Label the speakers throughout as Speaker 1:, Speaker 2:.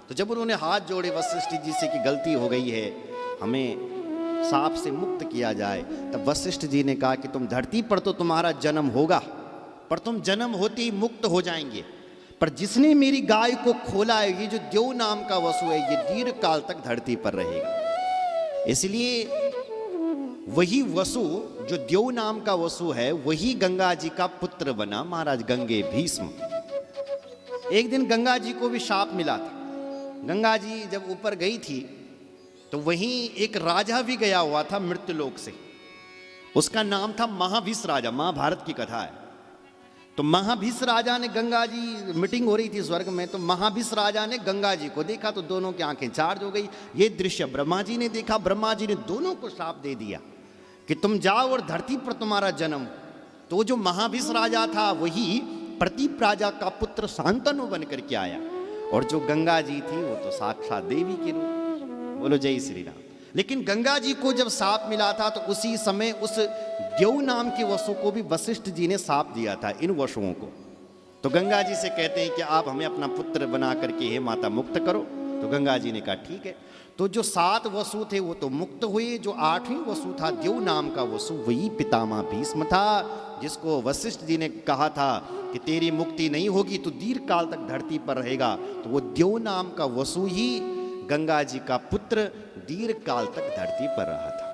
Speaker 1: तो जब उन्होंने हाथ जोड़े वशिष्ठ जी से कि गलती हो गई है, हमें साप से मुक्त किया जाए, तब वशिष्ठ जी ने कहा कि तुम धरती पर तो तुम्हारा जन्म होगा, पर तुम जन्म होते ही मुक्त हो जाएंगे, पर जिसने मेरी गाय को खोला है, ये जो देव नाम का वसु है, ये दीर्घ काल तक धरती पर रहेगा। इसलिए वही वसु जो देव नाम का वसु है, वही गंगा जी का पुत्र बना महाराज गंगे भीष्म। एक दिन गंगा जी को भी शाप मिला था। गंगा जी जब ऊपर गई थी तो वहीं एक राजा भी गया हुआ था मृत्युलोक से, उसका नाम था महाभिष राजा। महाभारत की कथा है। तो महाभिष राजा ने, गंगा जी मीटिंग हो रही थी स्वर्ग में, तो महाभिष राजा ने गंगा जी को देखा तो दोनों की आंखें चार्ज हो गई। ये दृश्य ब्रह्मा जी ने देखा। ब्रह्मा जी ने दोनों को श्राप दे दिया कि तुम जाओ और धरती पर तुम्हारा जन्म। तो जो महाभिष राजा था वही प्रतीप राजा का पुत्र शांतनु बन करके आया, और जो गंगा जी थी वो तो साक्षात देवी के रूप। बोलो जय श्री राम। लेकिन गंगा जी को जब साप मिला था तो उसी समय उस देव नाम के वसु को भी वशिष्ठ जी ने साप दिया था, इन वसुओं को। तो गंगा जी से कहते हैं कि आप हमें अपना पुत्र बना करके हे माता मुक्त करो। तो गंगा जी ने कहा ठीक है। तो जो 7 वसु थे वो तो मुक्त हुए। जो 8वीं वसु था देव नाम का वसु, वही पितामह भीष्म था, जिसको वशिष्ठ जी ने कहा था कि तेरी मुक्ति नहीं होगी तो दीर्घ काल तक धरती पर रहेगा। तो वो देव नाम का वसु ही गंगा जी का पुत्र दीर्घ काल तक धरती पर रहा था।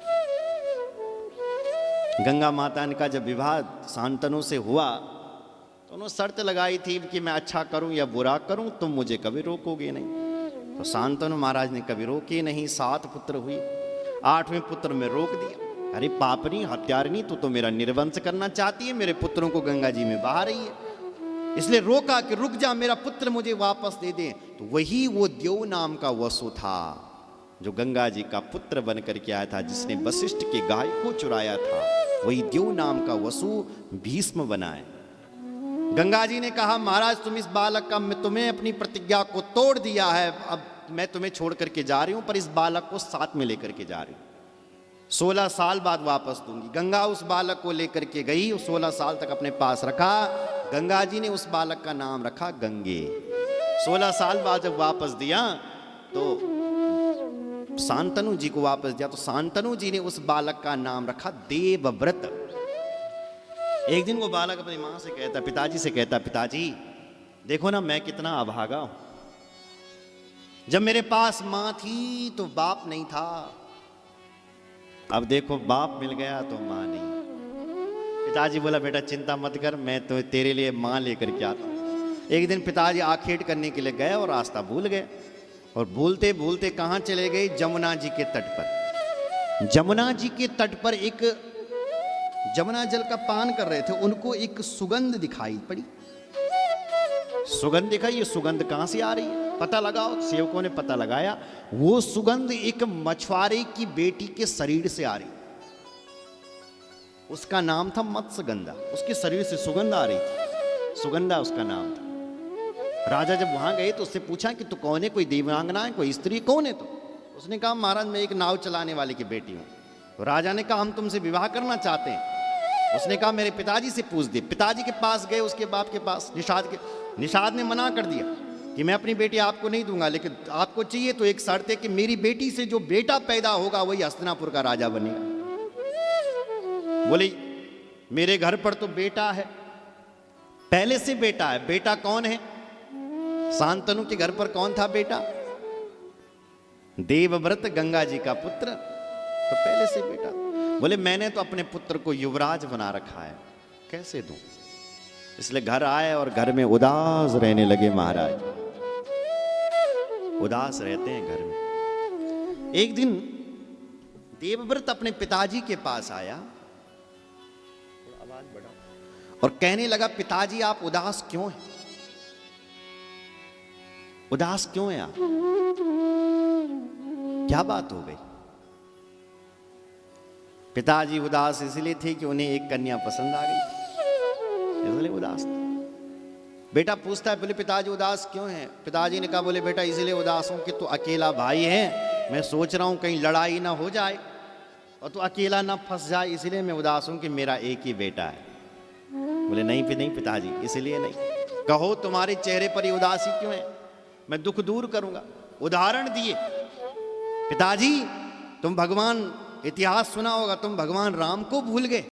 Speaker 1: गंगा माता ने का जब विवाह शांतनु से हुआ तो उन्होंने शर्त लगाई थी कि मैं अच्छा करूं या बुरा करूं, तुम मुझे कभी रोकोगे नहीं। तो शांतनु महाराज ने कभी रोके नहीं। 7 पुत्र हुए। 8वें पुत्र में रोक दिया। अरे पापनी हत्यारिणी, तू तो मेरा निर्वंश करना चाहती है, मेरे पुत्रों को गंगा जी में बहा रही है, इसलिए रोका कि रुक जा, मेरा पुत्र मुझे वापस दे दे। तो वही वो देव नाम का वसु था जो गंगा जी का पुत्र बन करके आया था, जिसने वशिष्ठ के गाय को चुराया था। वही देव नाम का वसु भीष्म बनाए। गंगा जी ने कहा महाराज तुम इस बालक का, मैं तुम्हें अपनी प्रतिज्ञा को तोड़ दिया है, अब मैं तुम्हें छोड़ करके जा रही हूं, पर इस बालक को साथ में लेकर के जा रही हूं। 16 साल बाद वापस दूंगी। गंगा उस बालक को लेकर के गई, 16 साल तक अपने पास रखा। गंगा जी ने उस बालक का नाम रखा गंगे। 16 साल बाद जब वापस दिया तो शांतनु जी को वापस दिया, तो शांतनु जी ने उस बालक का नाम रखा देवव्रत। एक दिन वो बालक अपनी मां से कहता, पिताजी से कहता, पिताजी देखो ना मैं कितना अभागा हूं। जब मेरे पास मां थी तो बाप नहीं था, अब देखो बाप मिल गया तो मां नहीं। पिताजी बोला बेटा चिंता मत कर, मैं तो तेरे लिए मां लेकर के आता हूं। एक दिन पिताजी आखेट करने के लिए गए और रास्ता भूल गए, और भूलते भूलते कहां चले गए? जमुना जी के तट पर। जमुना जी के तट पर एक जमुना जल का पान कर रहे थे, उनको एक सुगंध दिखाई पड़ी। सुगंध दिखा, ये सुगंध कहां से आ रही है? पता लगाओ। सेवकों ने पता लगाया, वो सुगंध एक मछुआरे की बेटी के शरीर से आ रही। उसका नाम था मत्स्यगंधा। उसके शरीर से सुगंध आ रही थी, सुगंधा उसका नाम था। राजा जब वहां गए तो उससे पूछा कि तू कौन है, कोई देवांगना है, कोई स्त्री, कौन है तू? उसने कहा महाराज मैं एक नाव चलाने वाले की बेटी हूं। तो राजा ने कहा हम तुमसे विवाह करना चाहते हैं। उसने कहा मेरे पिताजी से पूछ दे। पिताजी के पास गए, उसके बाप के पास, निषाद के। निषाद ने मना कर दिया कि मैं अपनी बेटी आपको नहीं दूंगा, लेकिन आपको चाहिए तो एक शर्त है कि मेरी बेटी से जो बेटा पैदा होगा वही हस्तिनापुर का राजा बनेगा। बोले मेरे घर पर तो बेटा है, पहले से बेटा है। बेटा कौन है? शांतनु के घर पर कौन था बेटा? देवव्रत गंगा जी का पुत्र, तो पहले से बेटा। बोले मैंने तो अपने पुत्र को युवराज बना रखा है, कैसे दूं? इसलिए घर आए और घर में उदास रहने लगे महाराज। उदास रहते हैं घर में। एक दिन देवव्रत अपने पिताजी के पास आया, आवाज बढ़ा, और कहने लगा पिताजी आप उदास क्यों हैं? उदास क्यों हैं आप? क्या बात हो गई? पिताजी उदास इसलिए थे कि उन्हें एक कन्या पसंद आ गई, इसलिए उदास थे। बेटा पूछता है बोले पिताजी उदास क्यों हैं? पिताजी ने कहा बोले बेटा इसलिए उदास हूं कि तू अकेला भाई है, मैं सोच रहा हूं कहीं लड़ाई ना हो जाए और तू अकेला ना फंस जाए, इसलिए मैं उदास हूं कि मेरा एक ही बेटा है। बोले नहीं नहीं पिताजी इसलिए नहीं। कहो तुम्हारे चेहरे पर ये उदासी क्यों है? मैं दुख दूर करूंगा। उदाहरण दिए, पिताजी तुम भगवान, इतिहास सुना होगा, तुम भगवान राम को भूल गए।